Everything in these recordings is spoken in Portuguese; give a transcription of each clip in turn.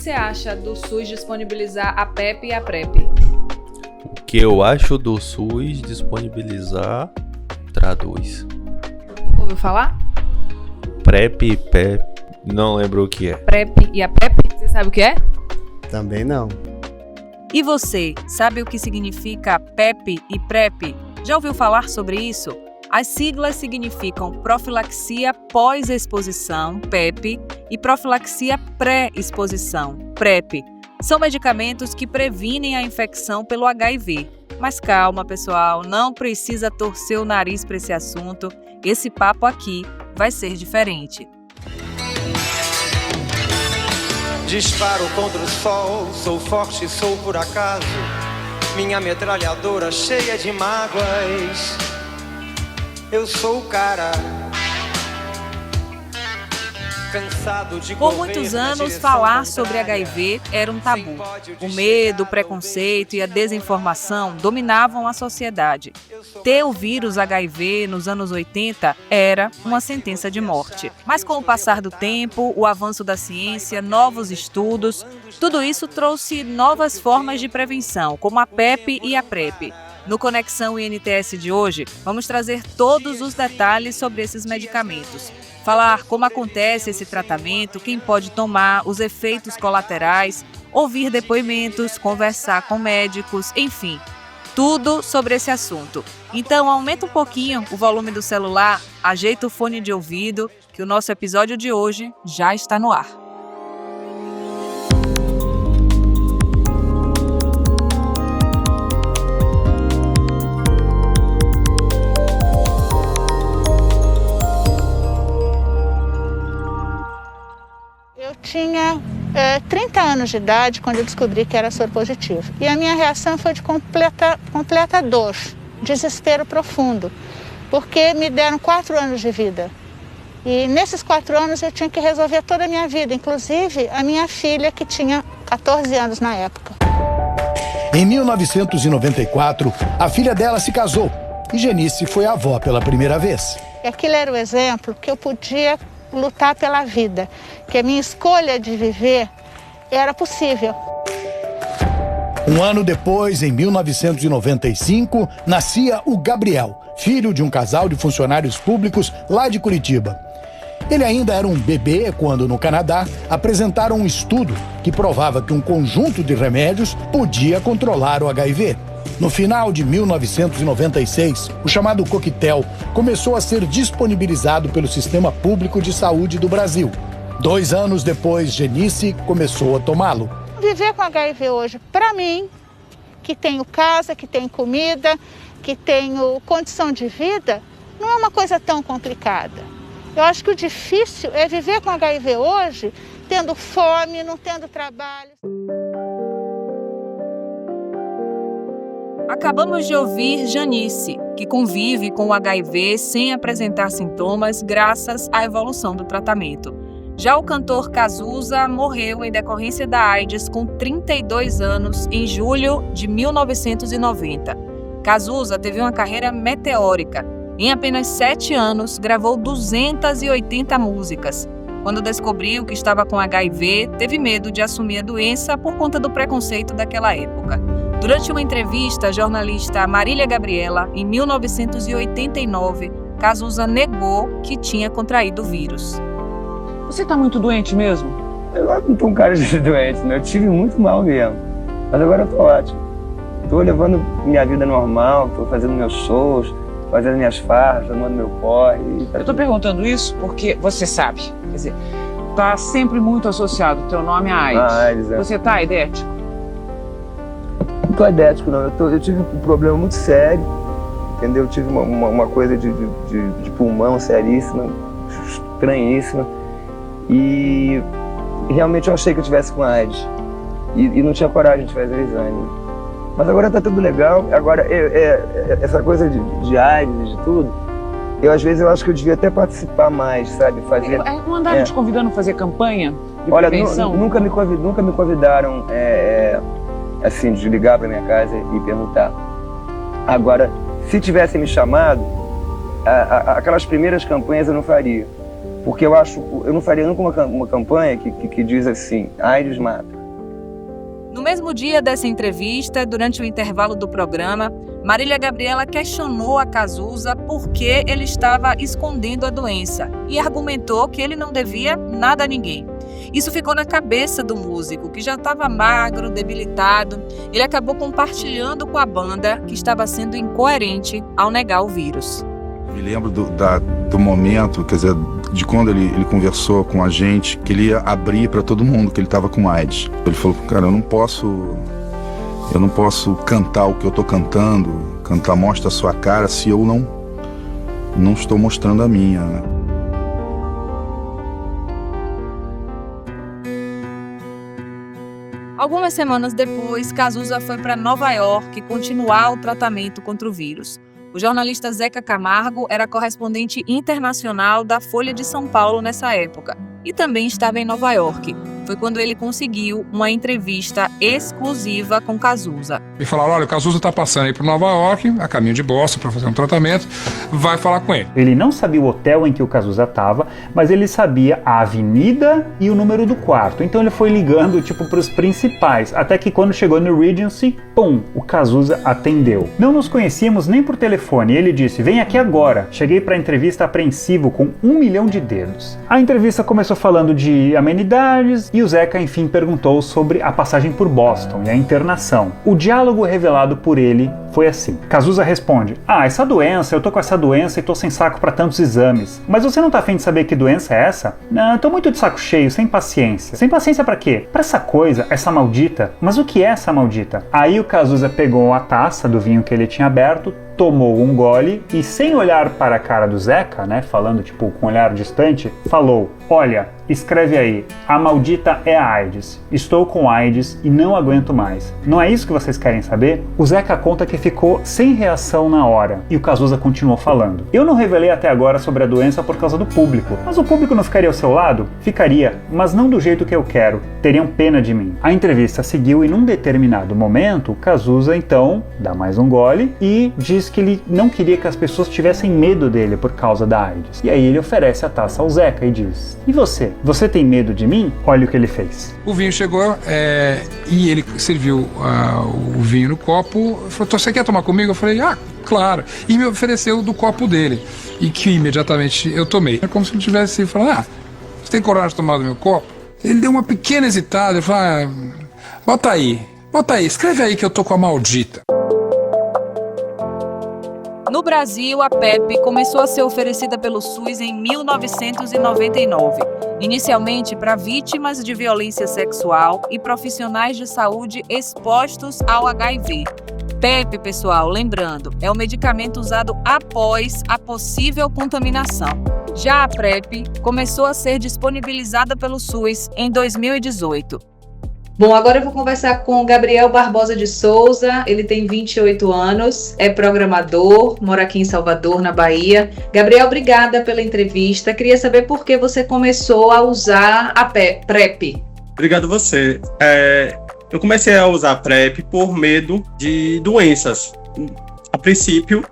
você acha do SUS disponibilizar a PEP e a PrEP? O que eu acho do SUS disponibilizar... Traduz. Ouviu falar? PrEP e PEP, não lembro o que é. PrEP e a PEP, você sabe o que é? Também não. E você, sabe o que significa PEP e PrEP? Já ouviu falar sobre isso? As siglas significam profilaxia pós-exposição, PEP, e profilaxia pré-exposição, PrEP. São medicamentos que previnem a infecção pelo HIV. Mas calma, pessoal, não precisa torcer o nariz para esse assunto. Esse papo aqui vai ser diferente. Disparo contra o sol, sou forte, sou por acaso. Minha metralhadora cheia de mágoas. Eu sou o cara. Cansado de Por muitos anos, falar sobre HIV era um tabu. O medo, o preconceito e a desinformação dominavam a sociedade. Ter o vírus HIV nos anos 80 era uma sentença de morte. Mas com o passar do tempo, o avanço da ciência, novos estudos, tudo isso trouxe novas formas de prevenção, como a PEP e a PrEP. No Conexão INTS de hoje, vamos trazer todos os detalhes sobre esses medicamentos. Falar como acontece esse tratamento, quem pode tomar, os efeitos colaterais, ouvir depoimentos, conversar com médicos, enfim, tudo sobre esse assunto. Então, aumenta um pouquinho o volume do celular, ajeita o fone de ouvido, que o nosso episódio de hoje já está no ar. Eu tinha 30 anos de idade quando eu descobri que era soropositivo. E a minha reação foi de completa dor, desespero profundo, porque me deram 4 anos de vida. E nesses 4 anos eu tinha que resolver toda a minha vida, inclusive a minha filha, que tinha 14 anos na época. Em 1994, a filha dela se casou e Genice foi avó pela primeira vez. E aquilo era o exemplo que eu podia lutar pela vida, que a minha escolha de viver era possível. Um ano depois, em 1995, nascia o Gabriel, filho de um casal de funcionários públicos lá de Curitiba. Ele ainda era um bebê quando, no Canadá, apresentaram um estudo que provava que um conjunto de remédios podia controlar o HIV. No final de 1996, o chamado coquetel começou a ser disponibilizado pelo Sistema Público de Saúde do Brasil. 2 anos depois, Genice começou a tomá-lo. Viver com HIV hoje, para mim, que tenho casa, que tenho comida, que tenho condição de vida, não é uma coisa tão complicada. Eu acho que o difícil é viver com HIV hoje, tendo fome, não tendo trabalho. Acabamos de ouvir Janice, que convive com o HIV sem apresentar sintomas graças à evolução do tratamento. Já o cantor Cazuza morreu em decorrência da AIDS com 32 anos em julho de 1990. Cazuza teve uma carreira meteórica. Em apenas 7 anos, gravou 280 músicas. Quando descobriu que estava com HIV, teve medo de assumir a doença por conta do preconceito daquela época. Durante uma entrevista à jornalista Marília Gabriela, em 1989, Cazuza negou que tinha contraído o vírus. Você está muito doente mesmo? Eu não tô um cara de doente, né? Eu tive muito mal mesmo. Mas agora eu tô ótimo. Tô levando minha vida normal, tô fazendo meus shows, fazendo minhas farras, tomando meu porre. Eu tô perguntando isso porque você sabe, quer dizer, tá sempre muito associado o teu nome a AIDS. AIDS, é. Você tá aidético? Não tô aidético, não. Eu tive um problema muito sério, entendeu? Eu tive uma coisa de pulmão seríssima, estranhíssima. E realmente eu achei que eu tivesse com AIDS. E não tinha coragem de fazer o exame. Mas agora tá tudo legal. Agora, essa coisa de AIDS, de tudo, às vezes eu acho que eu devia até participar mais, sabe? Fazer. Não andaram te convidando a fazer campanha de prevenção? Olha, nunca me convidaram, assim, de ligar pra minha casa e perguntar. Agora, se tivessem me chamado, aquelas primeiras campanhas eu não faria. Porque eu não faria nunca uma campanha que diz assim, AIDS mata. No mesmo dia dessa entrevista, durante o intervalo do programa, Marília Gabriela questionou a Cazuza por que ele estava escondendo a doença e argumentou que ele não devia nada a ninguém. Isso ficou na cabeça do músico, que já estava magro, debilitado. Ele acabou compartilhando com a banda que estava sendo incoerente ao negar o vírus. Me lembro do momento, quer dizer, de quando ele conversou com a gente, que ele ia abrir para todo mundo que ele estava com AIDS. Ele falou, cara, eu não posso cantar o que eu tô cantando, cantar Mostra a Sua Cara, se eu não estou mostrando a minha, né? Algumas semanas depois, Cazuza foi para Nova York continuar o tratamento contra o vírus. O jornalista Zeca Camargo era correspondente internacional da Folha de São Paulo nessa época e também estava em Nova York. Foi quando ele conseguiu uma entrevista exclusiva com Cazuza. Me falaram, olha, o Cazuza está passando aí para Nova York, a caminho de Boston, para fazer um tratamento, vai falar com ele. Ele não sabia o hotel em que o Cazuza estava, mas ele sabia a avenida e o número do quarto. Então ele foi ligando, para os principais, até que quando chegou no Regency, pum, o Cazuza atendeu. Não nos conhecíamos nem por telefone, ele disse, vem aqui agora. Cheguei para a entrevista apreensivo com 1 milhão de dedos. A entrevista começou falando de amenidades e o Zeca, enfim, perguntou sobre a passagem por Boston e a internação. O diálogo revelado por ele foi assim. Cazuza responde, essa doença, eu tô com essa doença e tô sem saco para tantos exames. Mas você não tá afim de saber que doença é essa? Não, eu tô muito de saco cheio, sem paciência. Sem paciência pra quê? Pra essa coisa, essa maldita. Mas o que é essa maldita? Aí o Cazuza pegou a taça do vinho que ele tinha aberto, tomou um gole e, sem olhar para a cara do Zeca, falando com um olhar distante, falou, olha, escreve aí, a maldita é a AIDS. Estou com AIDS e não aguento mais. Não é isso que vocês querem saber? O Zeca conta que ficou sem reação na hora e o Cazuza continuou falando. Eu não revelei até agora sobre a doença por causa do público, mas o público não ficaria ao seu lado? Ficaria, mas não do jeito que eu quero. Teriam pena de mim. A entrevista seguiu e num determinado momento, o Cazuza então dá mais um gole e diz que ele não queria que as pessoas tivessem medo dele por causa da AIDS. E aí ele oferece a taça ao Zeca e diz, e você? Você tem medo de mim? Olha o que ele fez. O vinho chegou e ele serviu o vinho no copo. Falou, você quer tomar comigo? Eu falei, claro. E me ofereceu do copo dele. E que imediatamente eu tomei. É como se ele tivesse falado, você tem coragem de tomar do meu copo? Ele deu uma pequena hesitada. Ele falou, bota aí, escreve aí que eu tô com a maldita. No Brasil, a PrEP começou a ser oferecida pelo SUS em 1999, inicialmente para vítimas de violência sexual e profissionais de saúde expostos ao HIV. PrEP, pessoal, lembrando, é um medicamento usado após a possível contaminação. Já a PrEP começou a ser disponibilizada pelo SUS em 2018. Bom, agora eu vou conversar com Gabriel Barbosa de Souza, ele tem 28 anos, é programador, mora aqui em Salvador, na Bahia. Gabriel, obrigada pela entrevista. Queria saber por que você começou a usar a PrEP. Obrigado a você. Eu comecei a usar a PrEP por medo de doenças. A princípio,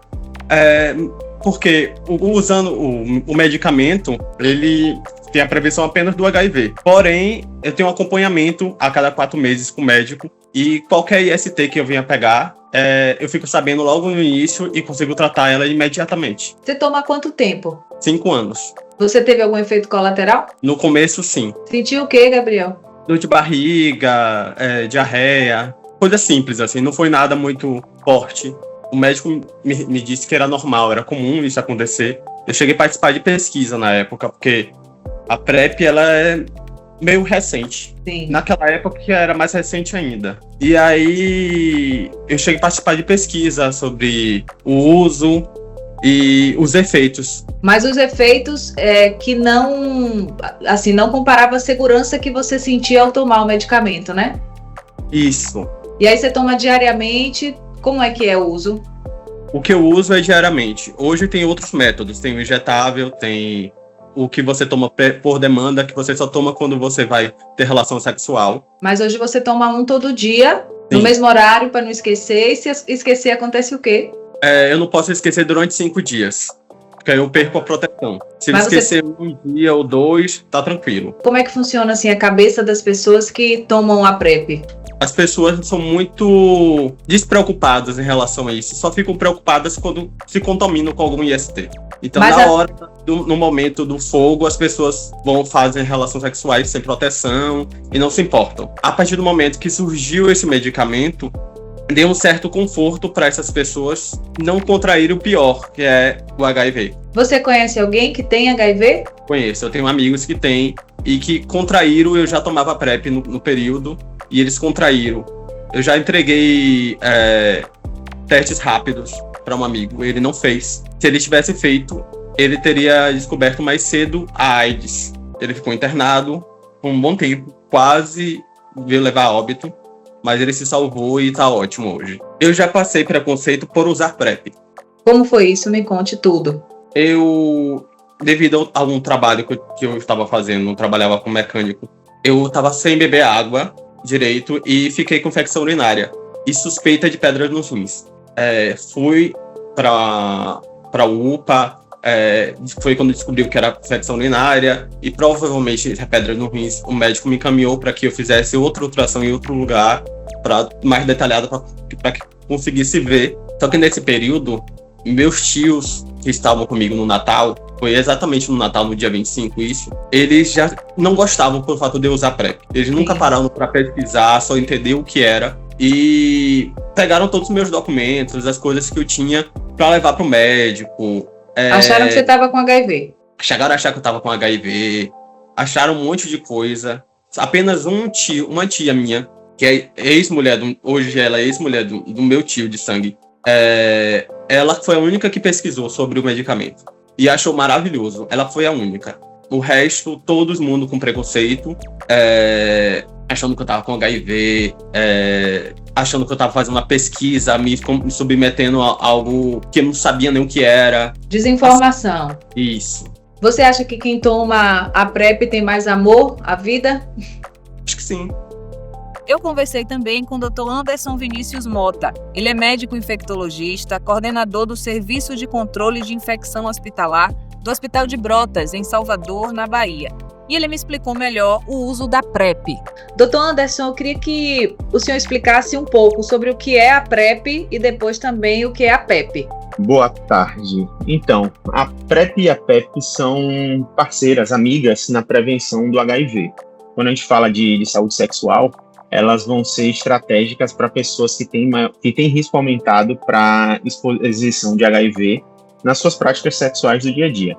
porque usando o medicamento, ele tem a prevenção apenas do HIV. Porém, eu tenho um acompanhamento a cada 4 meses com o médico e qualquer IST que eu venha pegar, eu fico sabendo logo no início e consigo tratar ela imediatamente. Você toma há quanto tempo? 5 anos. Você teve algum efeito colateral? No começo, sim. Sentiu o quê, Gabriel? Dor de barriga, diarreia, coisa simples, assim, não foi nada muito forte. O médico me disse que era normal, era comum isso acontecer. Eu cheguei a participar de pesquisa na época, porque a PrEP, ela é meio recente. Sim. Naquela época era mais recente ainda. E aí eu cheguei a participar de pesquisa sobre o uso e os efeitos. Mas os efeitos que não comparava a segurança que você sentia ao tomar o medicamento, né? Isso. E aí você toma diariamente, como é que é o uso? O que eu uso é diariamente. Hoje tem outros métodos, tem o injetável, tem o que você toma por demanda, que você só toma quando você vai ter relação sexual. Mas hoje você toma um todo dia, Sim. No mesmo horário, para não esquecer. E se esquecer, acontece o quê? Eu não posso esquecer durante 5 dias. porque aí eu perco a proteção. Se ele Mas esquecer um dia ou dois, tá tranquilo. Como é que funciona assim a cabeça das pessoas que tomam a PrEP? As pessoas são muito despreocupadas em relação a isso. Só ficam preocupadas quando se contaminam com algum IST. Então, hora, no momento do fogo, as pessoas fazem relações sexuais sem proteção e não se importam. A partir do momento que surgiu esse medicamento, deu um certo conforto para essas pessoas não contraírem o pior, que é o HIV. Você conhece alguém que tem HIV? Conheço, eu tenho amigos que têm e que contraíram. Eu já tomava PrEP no período e eles contraíram. Eu já entreguei testes rápidos para um amigo, ele não fez. Se ele tivesse feito, ele teria descoberto mais cedo a AIDS. Ele ficou internado por um bom tempo, quase veio levar a óbito, mas ele se salvou e tá ótimo hoje. Eu já passei preconceito por usar PrEP. Como foi isso? Me conte tudo. Devido a um trabalho que eu estava fazendo, eu trabalhava como mecânico, eu estava sem beber água direito e fiquei com infecção urinária e suspeita de pedra nos rins. Fui para UPA, foi quando descobriu que era infecção urinária e provavelmente pedra no rins. O médico me encaminhou para que eu fizesse outra ultrassom em outro lugar, mais detalhada, para que conseguisse ver. Só que nesse período, meus tios que estavam comigo no Natal, foi exatamente no Natal, no dia 25 isso, eles já não gostavam pelo fato de eu usar PrEP. Eles nunca pararam para pesquisar, só entender o que era. E pegaram todos os meus documentos, as coisas que eu tinha para levar pro médico. Acharam que você estava com HIV? Chegaram a achar que eu estava com HIV, acharam um monte de coisa. Apenas uma tia minha, que é ex-mulher, hoje ela é ex-mulher do meu tio de sangue, ela foi a única que pesquisou sobre o medicamento e achou maravilhoso. Ela foi a única. O resto, todo mundo com preconceito, achando que eu tava com HIV, achando que eu tava fazendo uma pesquisa, me submetendo a algo que eu não sabia nem o que era. Desinformação. Isso. Você acha que quem toma a PrEP tem mais amor à vida? Acho que sim. Eu conversei também com o Dr. Anderson Vinícius Mota. Ele é médico infectologista, coordenador do Serviço de Controle de Infecção Hospitalar do Hospital de Brotas, em Salvador, na Bahia. E ele me explicou melhor o uso da PrEP. Doutor Anderson, eu queria que o senhor explicasse um pouco sobre o que é a PrEP e depois também o que é a PEP. Boa tarde. Então, a PrEP e a PEP são parceiras, amigas na prevenção do HIV. Quando a gente fala de saúde sexual, elas vão ser estratégicas para pessoas que têm risco aumentado para exposição de HIV nas suas práticas sexuais do dia a dia.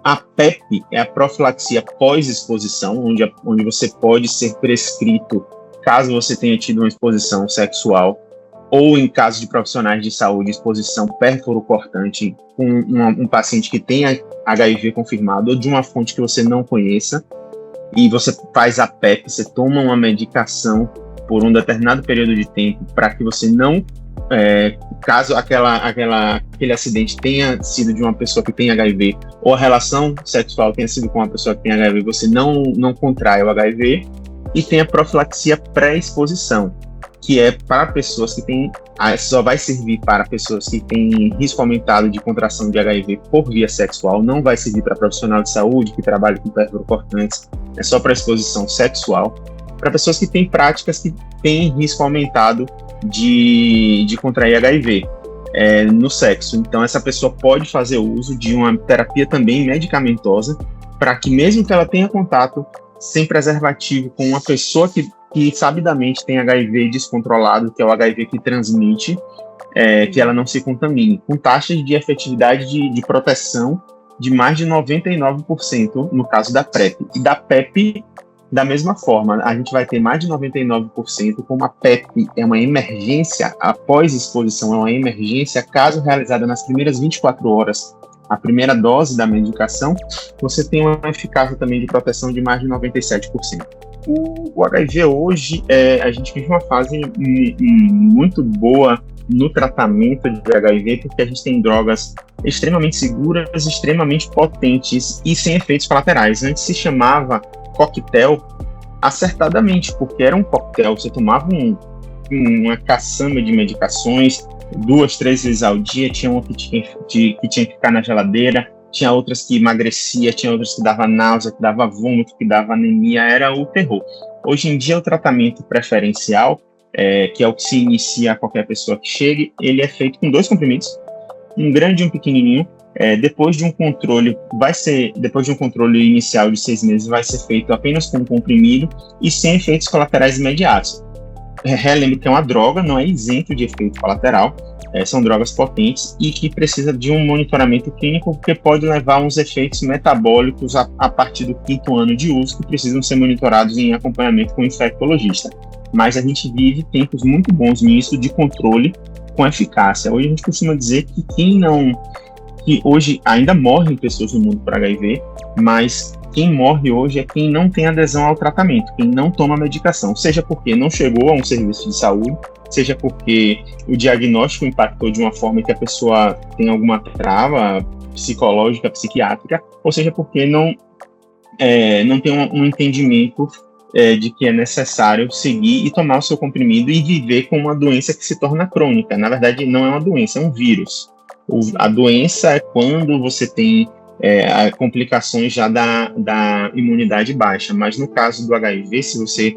A PEP é a profilaxia pós-exposição, onde você pode ser prescrito caso você tenha tido uma exposição sexual, ou em caso de profissionais de saúde, exposição pérfuro cortante com um paciente que tenha HIV confirmado ou de uma fonte que você não conheça, e você faz a PEP, você toma uma medicação por um determinado período de tempo para que você não, caso aquele acidente tenha sido de uma pessoa que tem HIV ou a relação sexual tenha sido com uma pessoa que tem HIV, você não contrai o HIV. E tem a profilaxia pré-exposição, que é para pessoas que têm, só vai servir para pessoas que têm risco aumentado de contração de HIV por via sexual, não vai servir para profissional de saúde que trabalha com pérfuro-cortantes, é só para exposição sexual, para pessoas que têm práticas que têm risco aumentado de contrair HIV no sexo. Então essa pessoa pode fazer uso de uma terapia também medicamentosa para que, mesmo que ela tenha contato sem preservativo com uma pessoa que sabidamente tem HIV descontrolado, que é o HIV que transmite, que ela não se contamine, com taxas de efetividade de proteção de mais de 99% no caso da PrEP. E da PEP, da mesma forma, a gente vai ter mais de 99%, como a PEP é uma emergência, após exposição é uma emergência, caso realizada nas primeiras 24 horas, a primeira dose da medicação, você tem uma eficácia também de proteção de mais de 97%. O HIV hoje, a gente vive uma fase muito boa no tratamento de HIV, porque a gente tem drogas extremamente seguras, extremamente potentes e sem efeitos colaterais. Antes se chamava coquetel acertadamente, porque era um coquetel, você tomava uma caçamba de medicações, 2, 3 vezes ao dia, tinha uma que tinha que ficar na geladeira, tinha outras que emagrecia, tinha outras que dava náusea, que dava vômito, que dava anemia, era o terror. Hoje em dia o tratamento preferencial, que é o que se inicia a qualquer pessoa que chegue, ele é feito com 2 comprimidos, um grande e um pequenininho. Depois de um controle inicial de 6 meses, vai ser feito apenas com um comprimido e sem efeitos colaterais imediatos. Relembro que é uma droga, não é isento de efeito colateral, são drogas potentes e que precisa de um monitoramento clínico, porque pode levar a uns efeitos metabólicos a partir do 5º ano de uso, que precisam ser monitorados em acompanhamento com o infectologista. Mas a gente vive tempos muito bons nisso, de controle com eficácia. Hoje a gente costuma dizer que que hoje ainda morrem pessoas no mundo por HIV, mas quem morre hoje é quem não tem adesão ao tratamento, quem não toma medicação, seja porque não chegou a um serviço de saúde, seja porque o diagnóstico impactou de uma forma que a pessoa tem alguma trava psicológica, psiquiátrica, ou seja porque não tem um entendimento de que é necessário seguir e tomar o seu comprimido e viver com uma doença que se torna crônica. Na verdade, não é uma doença, é um vírus. A doença é quando você tem complicações já da imunidade baixa, mas no caso do HIV, se você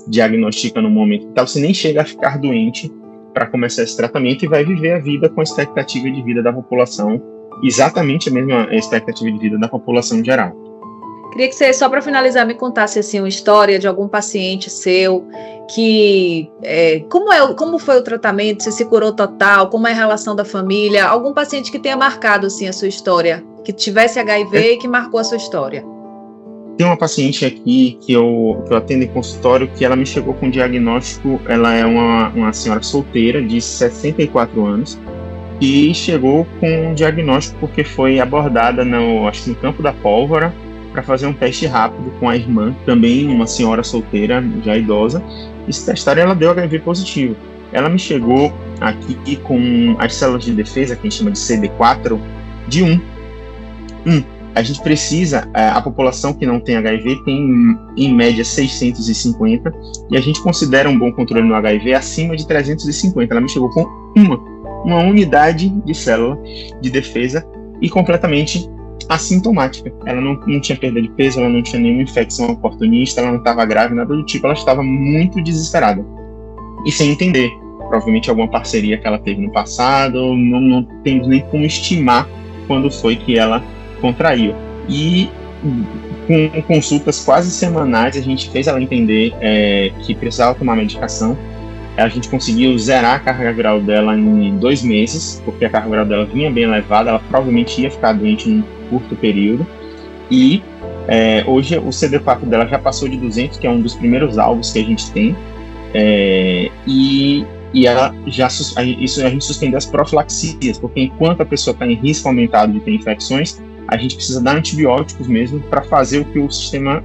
diagnostica no momento que você nem chega a ficar doente para começar esse tratamento e vai viver a vida com a expectativa de vida da população, exatamente a mesma expectativa de vida da população geral. Queria que você, só para finalizar, me contasse assim, uma história de algum paciente seu que... como foi o tratamento? Você se curou total? Como é a relação da família? Algum paciente que tenha marcado assim, a sua história? Que tivesse HIV e que marcou a sua história? Tem uma paciente aqui que eu atendo em consultório que ela me chegou com um diagnóstico. Ela é uma senhora solteira de 64 anos e chegou com um diagnóstico porque foi abordada acho que no Campo da Pólvora, para fazer um teste rápido com a irmã, também uma senhora solteira, já idosa, e se testaram, ela deu HIV positivo. Ela me chegou aqui com as células de defesa, que a gente chama de CD4, de 1. A gente precisa, a população que não tem HIV tem em média 650, e a gente considera um bom controle no HIV acima de 350. Ela me chegou com uma unidade de célula de defesa e completamente assintomática. Ela não tinha perda de peso, ela não tinha nenhuma infecção oportunista, ela não estava grave, nada do tipo, ela estava muito desesperada e sem entender, provavelmente alguma parceria que ela teve no passado, não temos nem como estimar quando foi que ela contraiu. E com consultas quase semanais a gente fez ela entender que precisava tomar medicação. A gente conseguiu zerar a carga viral dela em 2 meses, porque a carga viral dela vinha bem elevada, ela provavelmente ia ficar doente num curto período, e hoje o CD4 dela já passou de 200, que é um dos primeiros alvos que a gente tem, e ela a gente suspendeu as profilaxias, porque enquanto a pessoa está em risco aumentado de ter infecções, a gente precisa dar antibióticos mesmo para fazer o que o sistema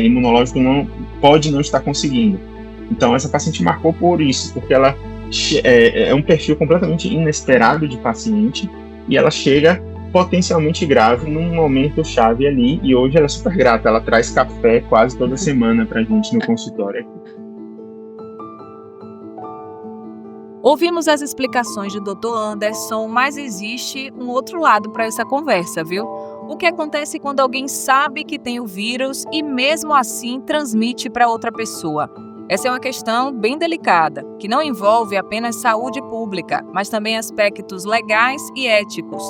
imunológico pode não estar conseguindo. Então essa paciente marcou por isso, porque ela é um perfil completamente inesperado de paciente, e ela chega potencialmente grave num momento chave ali, e hoje ela é super grata, ela traz café quase toda semana pra gente no consultório aqui. Ouvimos as explicações do Dr. Anderson, mas existe um outro lado para essa conversa, viu? O que acontece quando alguém sabe que tem o vírus e mesmo assim transmite para outra pessoa? Essa é uma questão bem delicada, que não envolve apenas saúde pública, mas também aspectos legais e éticos.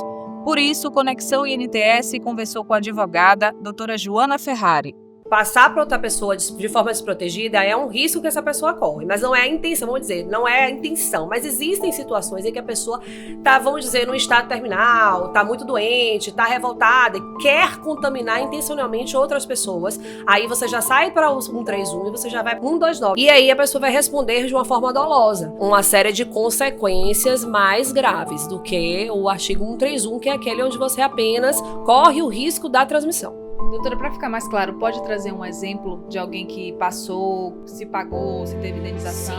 Por isso, o Conexão INTS conversou com a advogada doutora Joana Ferrari. Passar para outra pessoa de forma desprotegida é um risco que essa pessoa corre, mas não é a intenção, vamos dizer, não é a intenção. Mas existem situações em que a pessoa está, vamos dizer, num estado terminal, está muito doente, está revoltada e quer contaminar intencionalmente outras pessoas. Aí você já sai para o 131 e você já vai para o 129. E aí a pessoa vai responder de uma forma dolosa, uma série de consequências mais graves do que o artigo 131, que é aquele onde você apenas corre o risco da transmissão. Doutora, para ficar mais claro, pode trazer um exemplo de alguém que passou, se pagou, se teve indenização?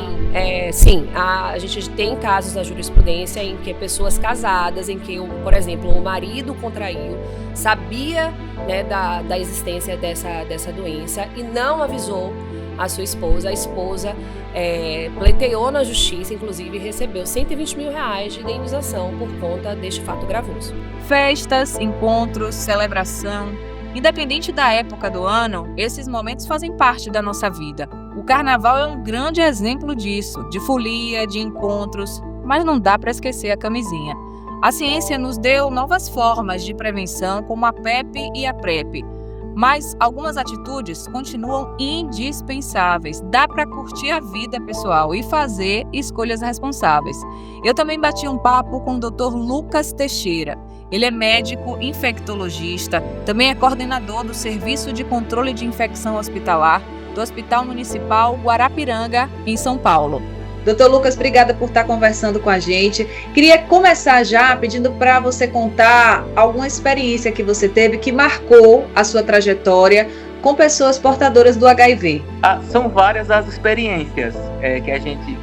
Sim, a gente tem casos da jurisprudência em que pessoas casadas, em que, por exemplo, o marido contraiu, sabia, né, da existência dessa doença e não avisou a sua esposa. A esposa pleiteou na justiça, inclusive recebeu R$120 mil de indenização por conta deste fato gravoso. Festas, encontros, celebração. Independente da época do ano, esses momentos fazem parte da nossa vida. O carnaval é um grande exemplo disso, de folia, de encontros, mas não dá para esquecer a camisinha. A ciência nos deu novas formas de prevenção, como a PEP e a PrEP, mas algumas atitudes continuam indispensáveis. Dá para curtir a vida pessoal e fazer escolhas responsáveis. Eu também bati um papo com o Dr. Lucas Teixeira. Ele é médico infectologista, também é coordenador do Serviço de Controle de Infecção Hospitalar do Hospital Municipal Guarapiranga, em São Paulo. Doutor Lucas, obrigada por estar conversando com a gente. Queria começar já pedindo para você contar alguma experiência que você teve que marcou a sua trajetória com pessoas portadoras do HIV. São várias as experiências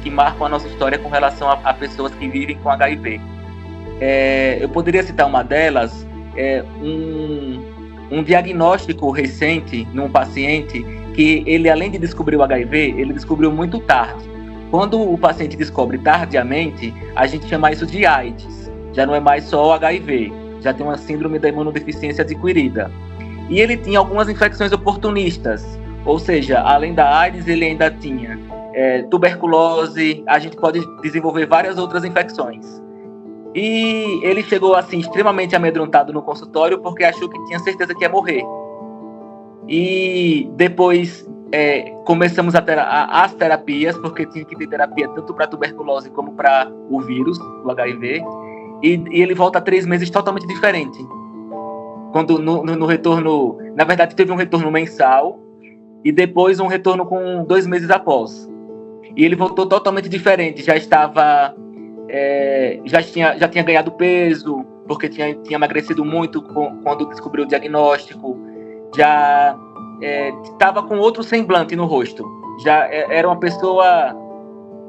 que marcam a nossa história com relação a pessoas que vivem com HIV. Eu poderia citar uma delas, um diagnóstico recente num paciente que ele, além de descobrir o HIV, ele descobriu muito tarde. Quando o paciente descobre tardiamente, a gente chama isso de AIDS. Já não é mais só o HIV, já tem uma síndrome da imunodeficiência adquirida. E ele tinha algumas infecções oportunistas, ou seja, além da AIDS, ele ainda tinha tuberculose, a gente pode desenvolver várias outras infecções. E ele chegou assim extremamente amedrontado no consultório porque achou que tinha certeza que ia morrer. E depois começamos as terapias, porque tinha que ter terapia tanto para tuberculose como para o vírus, o HIV. E ele volta 3 meses totalmente diferente. Quando no retorno, na verdade teve um retorno mensal e depois um retorno com 2 meses após. E ele voltou totalmente diferente, já estava... já tinha ganhado peso, porque tinha emagrecido muito quando descobriu o diagnóstico, já estava com outro semblante no rosto, já era uma pessoa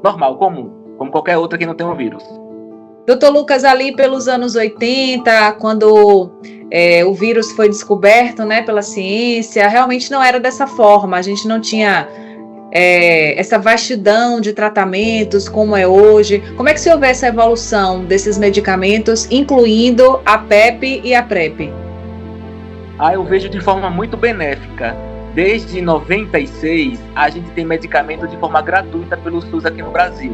normal, comum, como qualquer outra que não tem o vírus. Doutor Lucas, ali pelos anos 80, quando o vírus foi descoberto, né, pela ciência, realmente não era dessa forma, a gente não tinha... essa vastidão de tratamentos como é hoje. Como é que se houve essa evolução desses medicamentos, incluindo a PEP e a PrEP? Eu vejo de forma muito benéfica. Desde 96, a gente tem medicamento de forma gratuita pelo SUS aqui no Brasil.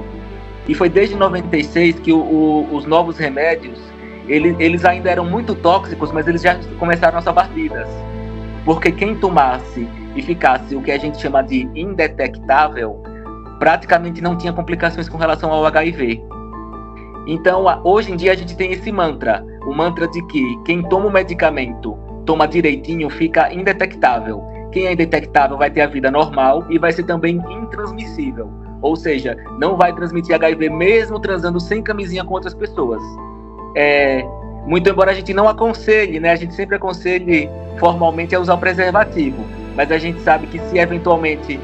E foi desde 96 que os novos remédios, eles ainda eram muito tóxicos, mas eles já começaram a salvar vidas. Porque quem tomasse e ficasse o que a gente chama de indetectável, praticamente não tinha complicações com relação ao HIV. Então, hoje em dia a gente tem esse mantra, o mantra de que quem toma o medicamento, toma direitinho, fica indetectável. Quem é indetectável vai ter a vida normal e vai ser também intransmissível. Ou seja, não vai transmitir HIV mesmo transando sem camisinha com outras pessoas. Muito embora a gente não aconselhe, né? A gente sempre aconselhe formalmente a usar o preservativo. Mas a gente sabe que se eventualmente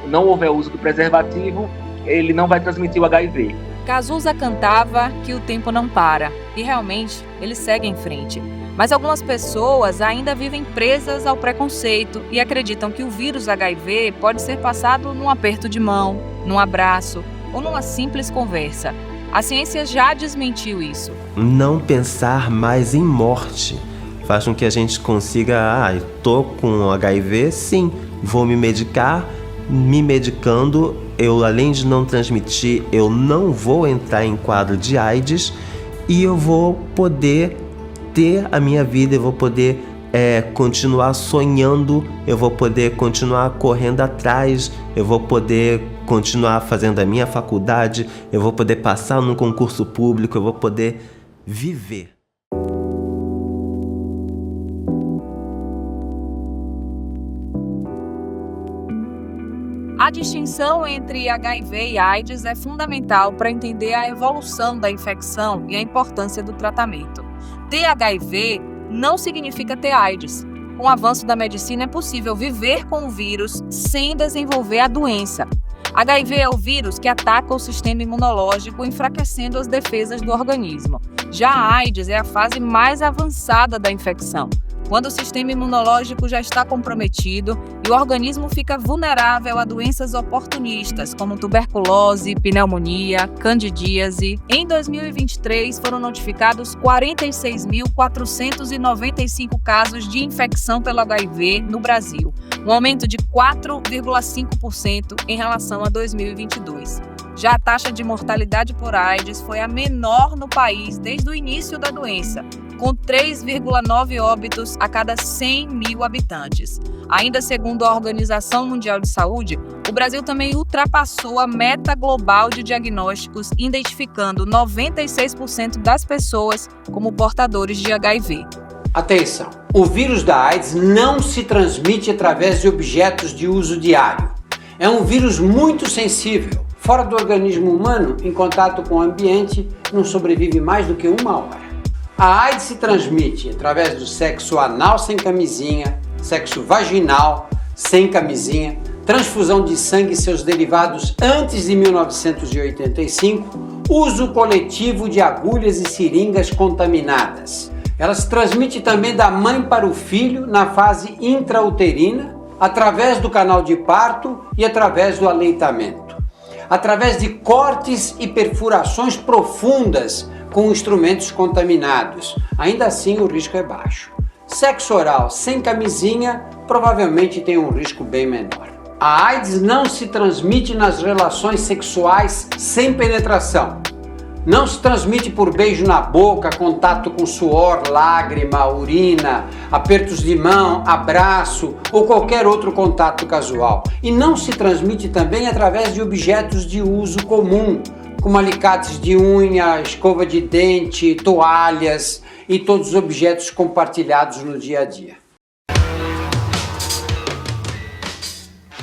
não houver uso do preservativo, ele não vai transmitir o HIV. Cazuza cantava que o tempo não para, e realmente ele segue em frente. Mas algumas pessoas ainda vivem presas ao preconceito e acreditam que o vírus HIV pode ser passado num aperto de mão, num abraço ou numa simples conversa. A ciência já desmentiu isso. Não pensar mais em morte faz com que a gente consiga, eu tô com HIV, sim, vou me medicar, me medicando, eu além de não transmitir, eu não vou entrar em quadro de AIDS e eu vou poder ter a minha vida, eu vou poder continuar sonhando, eu vou poder continuar correndo atrás, eu vou poder continuar fazendo a minha faculdade, eu vou poder passar num concurso público, eu vou poder viver. A distinção entre HIV e AIDS é fundamental para entender a evolução da infecção e a importância do tratamento. Ter HIV não significa ter AIDS. Com o avanço da medicina é possível viver com o vírus sem desenvolver a doença. HIV é o vírus que ataca o sistema imunológico, enfraquecendo as defesas do organismo. Já a AIDS é a fase mais avançada da infecção. quando o sistema imunológico já está comprometido e o organismo fica vulnerável a doenças oportunistas, como tuberculose, pneumonia, candidíase. Em 2023, foram notificados 46.495 casos de infecção pelo HIV no Brasil, um aumento de 4,5% em relação a 2022. Já a taxa de mortalidade por AIDS foi a menor no país desde o início da doença, com 3,9 óbitos a cada 100 mil habitantes. Ainda segundo a Organização Mundial de Saúde, o Brasil também ultrapassou a meta global de diagnósticos, identificando 96% das pessoas como portadores de HIV. Atenção! O vírus da AIDS não se transmite através de objetos de uso diário. É um vírus muito sensível. Fora do organismo humano, em contato com o ambiente, não sobrevive mais do que 1 hora. A AIDS se transmite através do sexo anal sem camisinha, sexo vaginal sem camisinha, transfusão de sangue e seus derivados antes de 1985, uso coletivo de agulhas e seringas contaminadas. Ela se transmite também da mãe para o filho na fase intrauterina, através do canal de parto e através do aleitamento. Através de cortes e perfurações profundas com instrumentos contaminados. Ainda assim, o risco é baixo. Sexo oral sem camisinha provavelmente tem um risco bem menor. A AIDS não se transmite nas relações sexuais sem penetração. Não se transmite por beijo na boca, contato com suor, lágrima, urina, apertos de mão, abraço ou qualquer outro contato casual. E não se transmite também através de objetos de uso comum, como alicates de unha, escova de dente, toalhas e todos os objetos compartilhados no dia a dia.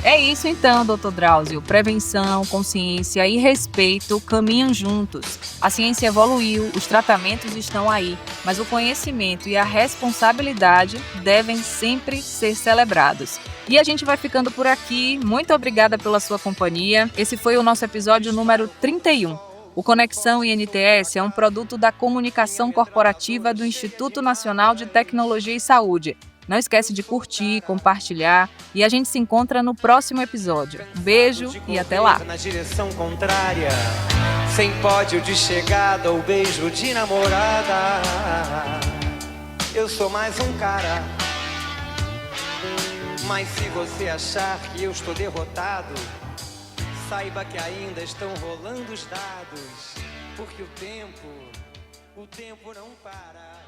É isso então, Dr. Drauzio. Prevenção, consciência e respeito caminham juntos. A ciência evoluiu, os tratamentos estão aí, mas o conhecimento e a responsabilidade devem sempre ser celebrados. E a gente vai ficando por aqui. Muito obrigada pela sua companhia. Esse foi o nosso episódio número 31. O Conexão INTS é um produto da comunicação corporativa do Instituto Nacional de Tecnologia e Saúde. Não esquece de curtir, compartilhar e a gente se encontra no próximo episódio. Um beijo e até lá. Na direção contrária, sem pódio de chegada ou beijo de namorada. Eu sou mais um cara. Mas se você achar que eu estou derrotado, saiba que ainda estão rolando os dados, porque o tempo não para.